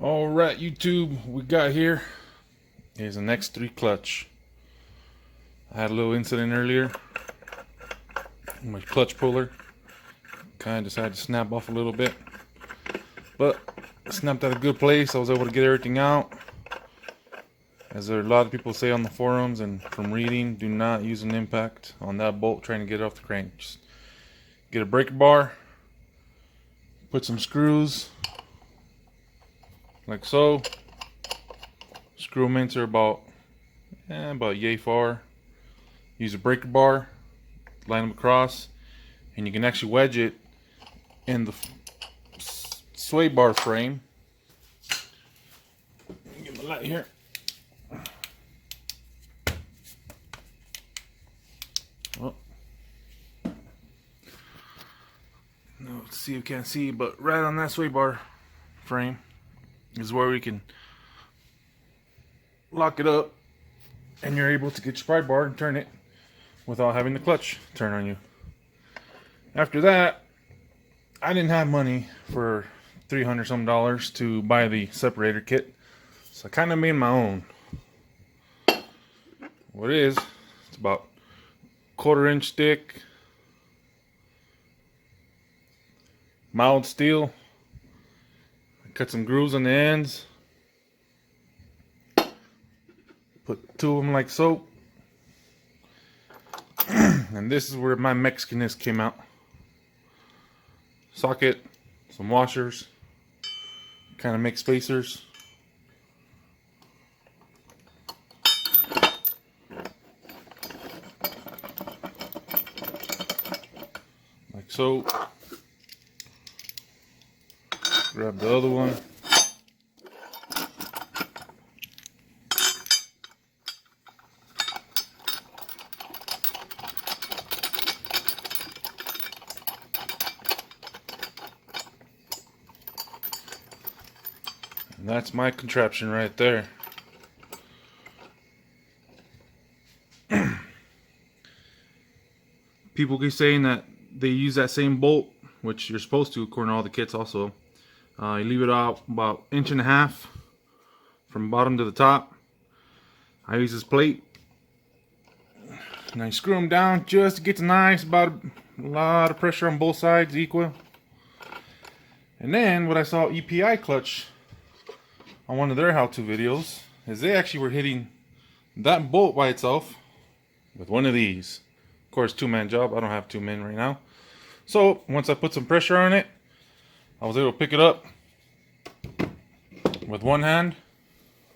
Alright, YouTube, we got here is an X3 clutch. I had a little incident earlier. My clutch puller kind of decided to snap off a little bit, but it snapped at a good place. I was able to get everything out. As there are a lot of people say on the forums and from reading, do not use an impact on that bolt trying to get it off the crank. Just get a breaker bar, put some screws like so, screw them into about yay far. Use a breaker bar, line them across, and you can actually wedge it in the sway bar frame. Get my light here. Well, no, let's see if you can't see, but right on that sway bar frame is where we can lock it up, and you're able to get your pry bar and turn it without having the clutch turn on you. After that, I didn't have money for $300 some to buy the separator kit, so I kind of made my own. What it is, it's about 1/4 inch thick, mild steel. I cut some grooves on the ends, put 2 of them like so, and this is where my Mexicanness came out. Socket, some washers, kind of make spacers. Like so. Grab the other one. And that's my contraption right there. People keep saying that they use that same bolt, which you're supposed to according to all the kits also. You leave it out about 1.5 inches from bottom to the top. I use this plate, and I screw them down just to get to nice, about a lot of pressure on both sides, equal. And then what I saw EPI clutch on one of their how-to videos is they actually were hitting that bolt by itself with one of these. Of course, 2-man job. I don't have 2 men right now. So once I put some pressure on it, I was able to pick it up with one hand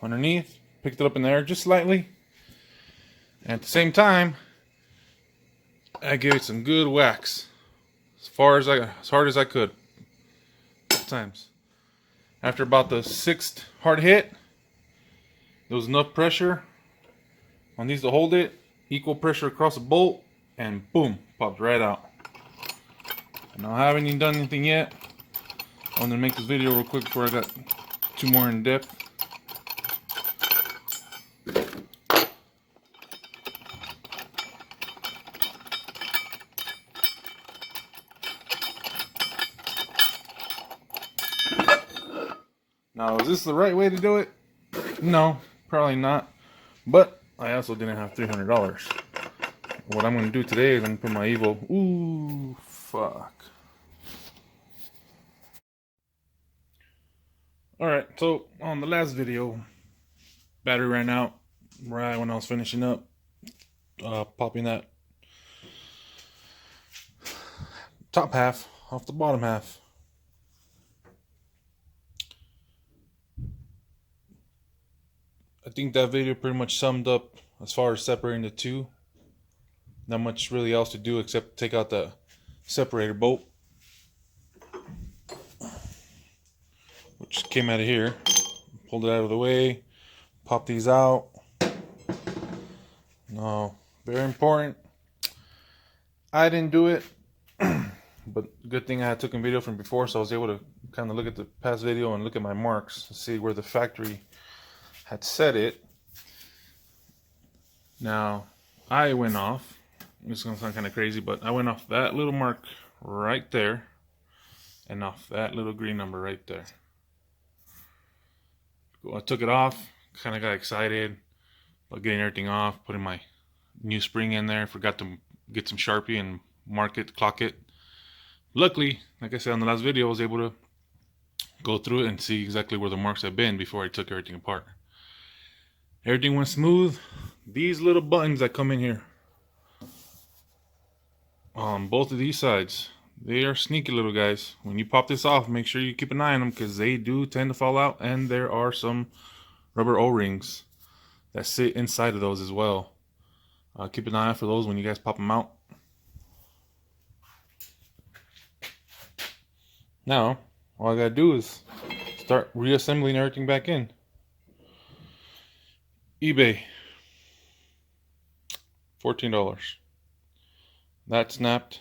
underneath, picked it up in the air just slightly, and at the same time I gave it some good whacks as hard as I could, a couple times. After about the 6th hard hit, there was enough pressure on these to hold it, equal pressure across the bolt, and boom, popped right out. Now I haven't even done anything yet. I'm going to make this video real quick before I got 2 more in depth. Now, is this the right way to do it? No, probably not. But I also didn't have $300. What I'm going to do today is I'm going to put my Evo. Ooh, fuck. Alright, so on the last video, battery ran out right when I was finishing up popping that top half off the bottom half. I think that video pretty much summed up as far as separating the two. Not much really else to do except take out the separator bolt, which came out of here. Pulled it out of the way, pop these out. No, very important. I didn't do it, but good thing I had taken video from before, so I was able to kind of look at the past video and look at my marks to see where the factory had set it. Now, I went off. This is gonna sound kind of crazy, but I went off that little mark right there, and off that little green number right there. I took it off, kind of got excited about getting everything off, putting my new spring in there. Forgot to get some Sharpie and mark it, clock it. Luckily, like I said on the last video, I was able to go through it and see exactly where the marks have been before I took everything apart. Everything went smooth. These little buttons that come in here on both of these sides, they are sneaky little guys. When you pop this off, make sure you keep an eye on them because they do tend to fall out, and there are some rubber O-rings that sit inside of those as well. Keep an eye out for those when you guys pop them out. Now, all I gotta do is start reassembling everything back in. eBay, $14. That snapped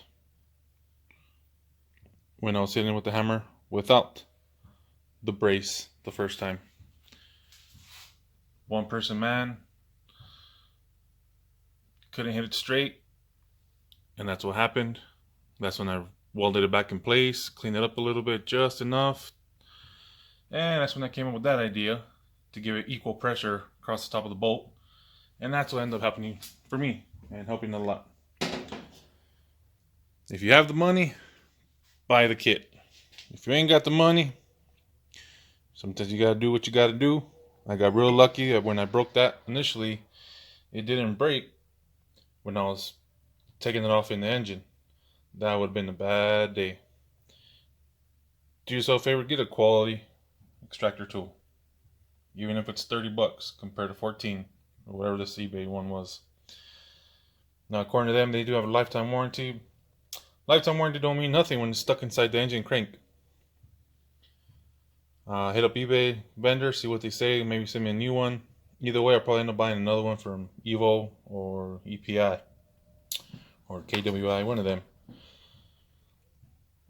when I was hitting with the hammer without the brace the first time. One person man, couldn't hit it straight, and that's what happened. That's when I welded it back in place, cleaned it up a little bit, just enough, and that's when I came up with that idea to give it equal pressure across the top of the bolt, and that's what ended up happening for me and helping a lot. If you have the money, buy the kit. If you ain't got the money, sometimes you gotta do what you gotta do. I got real lucky that when I broke that initially, it didn't break when I was taking it off in the engine. That would have been a bad day. Do yourself a favor, get a quality extractor tool. Even if it's $30 compared to 14 or whatever this eBay one was. Now, according to them, they do have a lifetime warranty. Lifetime warranty don't mean nothing when it's stuck inside the engine crank. Hit up eBay vendor, see what they say, maybe send me a new one. Either way, I'll probably end up buying another one from Evo or EPI or KWI, one of them.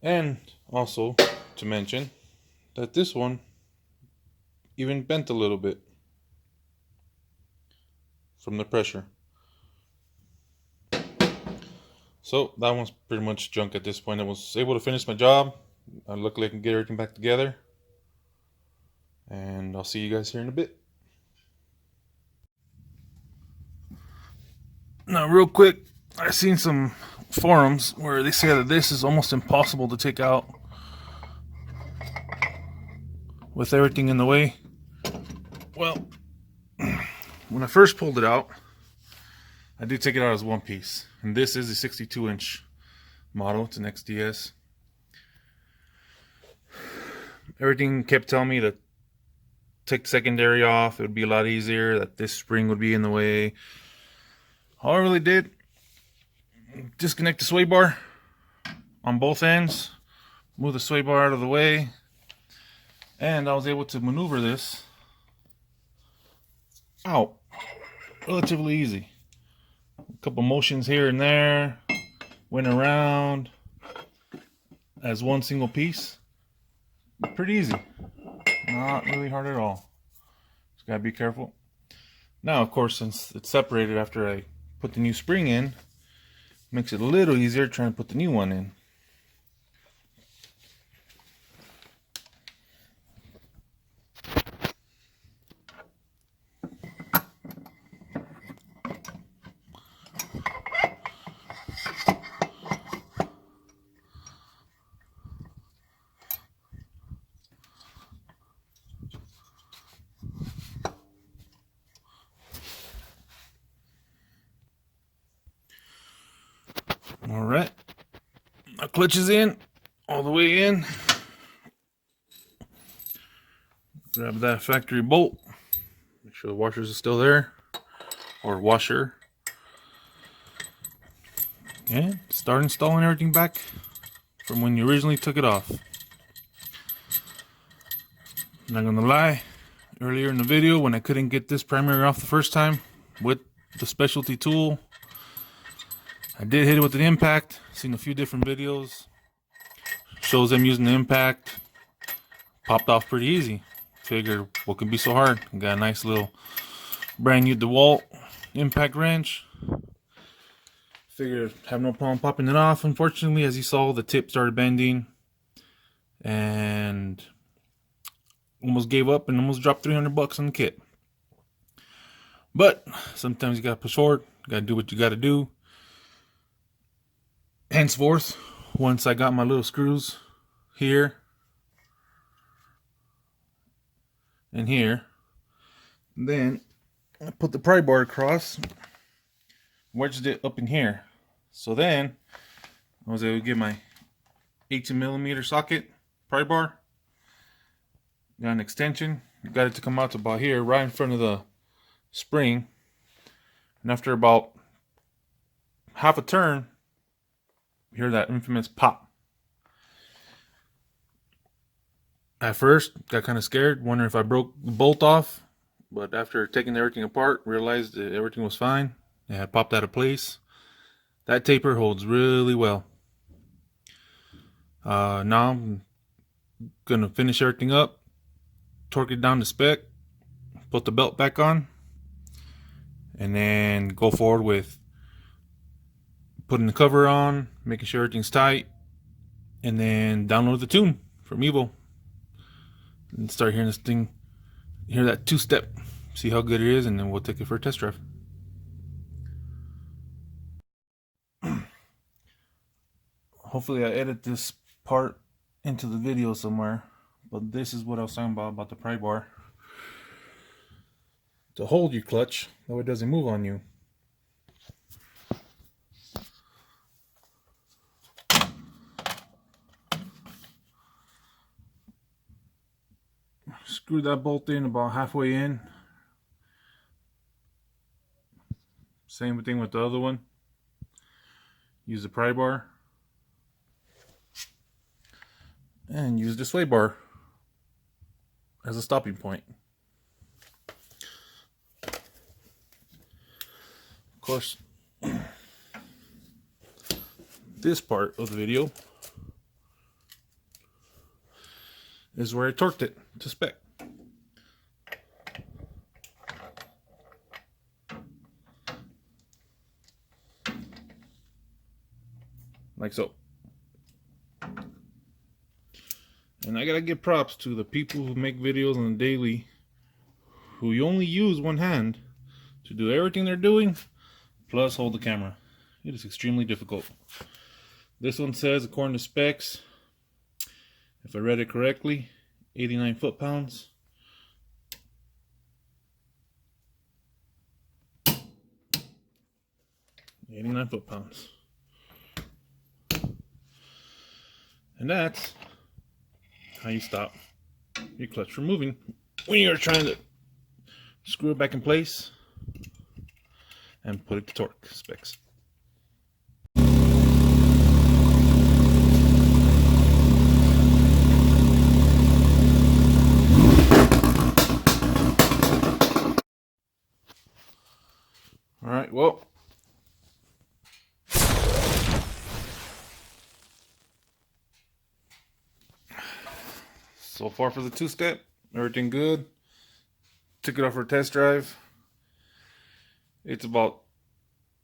And also to mention that this one even bent a little bit from the pressure. So that one's pretty much junk at this point. I was able to finish my job. Luckily I can get everything back together. And I'll see you guys here in a bit. Now real quick, I've seen some forums where they say that this is almost impossible to take out with everything in the way. Well, when I first pulled it out, I did take it out as one piece. And this is a 62-inch model. It's an XDS. Everything kept telling me to take the secondary off. It would be a lot easier, that this spring would be in the way. All I really did, disconnect the sway bar on both ends, move the sway bar out of the way, and I was able to maneuver this out relatively easy. A couple motions here and there, went around as one single piece. Pretty easy, not really hard at all. Just gotta be careful. Now, of course, since it's separated after I put the new spring in, makes it a little easier trying to put the new one in. All right, our clutch is in, all the way in. Grab that factory bolt, make sure the washers are still there, or washer. And start installing everything back from when you originally took it off. Not gonna lie, earlier in the video when I couldn't get this primary off the first time with the specialty tool, I did hit it with an impact. Seen a few different videos. Shows them using the impact. Popped off pretty easy. Figured, what could be so hard? Got a nice little brand new DeWalt impact wrench. Figured have no problem popping it off. Unfortunately, as you saw, the tip started bending. And almost gave up and almost dropped 300 bucks on the kit. But sometimes you gotta push forward, gotta do what you gotta do. Henceforth, once I got my little screws here and here, then I put the pry bar across, wedged it up in here. So then I was able to get my 18mm socket pry bar. Got an extension, got it to come out to about here, right in front of the spring. And after about half a turn, you hear that infamous pop. At first, got kind of scared, wondering if I broke the bolt off. But after taking everything apart, realized that everything was fine. It had popped out of place. That taper holds really well. Now I'm gonna finish everything up, torque it down to spec, put the belt back on, and then go forward with putting the cover on, making sure everything's tight, and then download the tune from Evo and start hearing this thing, hear that two-step, see how good it is, and then we'll take it for a test drive. Hopefully I edit this part into the video somewhere, but this is what I was talking about the pry bar. To hold your clutch, that way it doesn't move on you. Screw that bolt in about halfway in. Same thing with the other one. Use the pry bar. And use the sway bar as a stopping point. Of course, this part of the video is where I torqued it to spec. Like so. And I gotta give props to the people who make videos on the daily, who you only use one hand to do everything they're doing, plus hold the camera. It is extremely difficult. This one says, according to specs, if I read it correctly, 89 foot-pounds. And that's how you stop your clutch from moving when you're trying to screw it back in place and put it to torque specs. Alright, well, so far for the two-step, everything good. Took it off for a test drive. It's about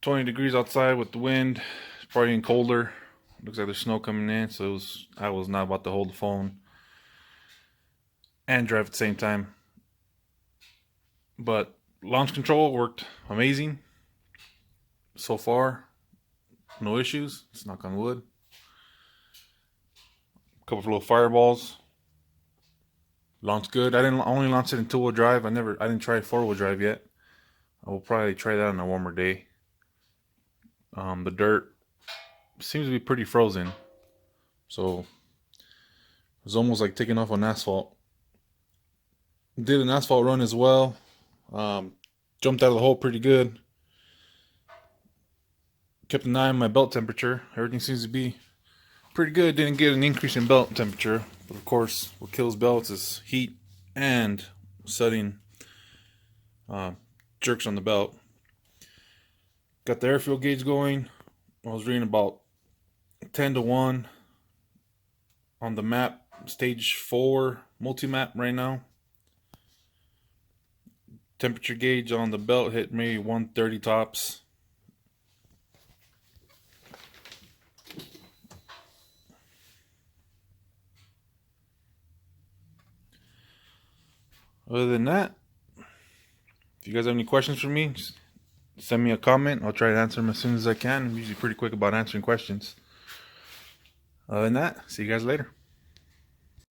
20 degrees outside with the wind. It's probably getting colder. Looks like there's snow coming in, so I was not about to hold the phone and drive at the same time. But launch control worked amazing. So far, no issues. Let's knock on wood. A couple of little fireballs. Launched good. I only launched it in two-wheel drive. I didn't try four-wheel drive yet. I will probably try that on a warmer day. The dirt seems to be pretty frozen, so it was almost like taking off on asphalt. Did an asphalt run as well. Jumped out of the hole pretty good. Kept an eye on my belt temperature. Everything seems to be pretty good. Didn't get an increase in belt temperature, but of course what kills belts is heat and sudden jerks on the belt. Got the air fuel gauge going. I was reading about 10-1 on the map, stage 4 multi-map right now. Temperature gauge on the belt hit maybe 130 tops. Other than that, if you guys have any questions for me, just send me a comment. I'll try to answer them as soon as I can. I'm usually pretty quick about answering questions. Other than that, see you guys later.